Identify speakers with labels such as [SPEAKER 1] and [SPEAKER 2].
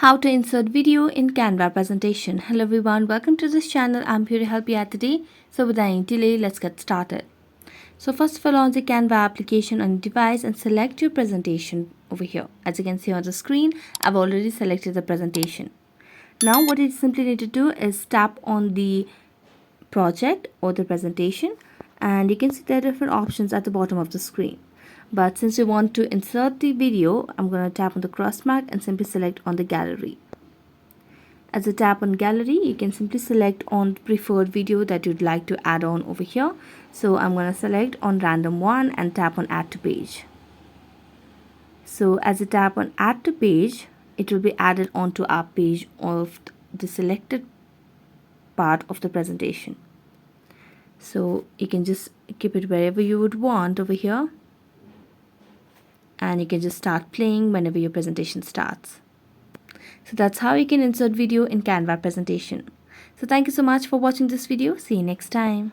[SPEAKER 1] How to insert video in Canva presentation. Hello everyone, welcome to this channel. I'm here to help you out today. So without any delay, let's get started. So first of all, launch the Canva application on your device and select your presentation over here. As you can see on the screen, I've already selected the presentation. Now what you simply need to do is tap on the project or the presentation, and you can see there are different options at the bottom of the screen. But since we want to insert the video, I'm going to tap on the cross mark and simply select on the gallery. As I tap on gallery, you can simply select on the preferred video that you'd like to add on over here. So I'm going to select on random one and tap on add to page. So as I tap on add to page, it will be added onto our page of the selected part of the presentation. So you can just keep it wherever you would want over here, and you can just start playing whenever your presentation starts. So that's how you can insert video in Canva presentation. So thank you so much for watching this video. See you next time.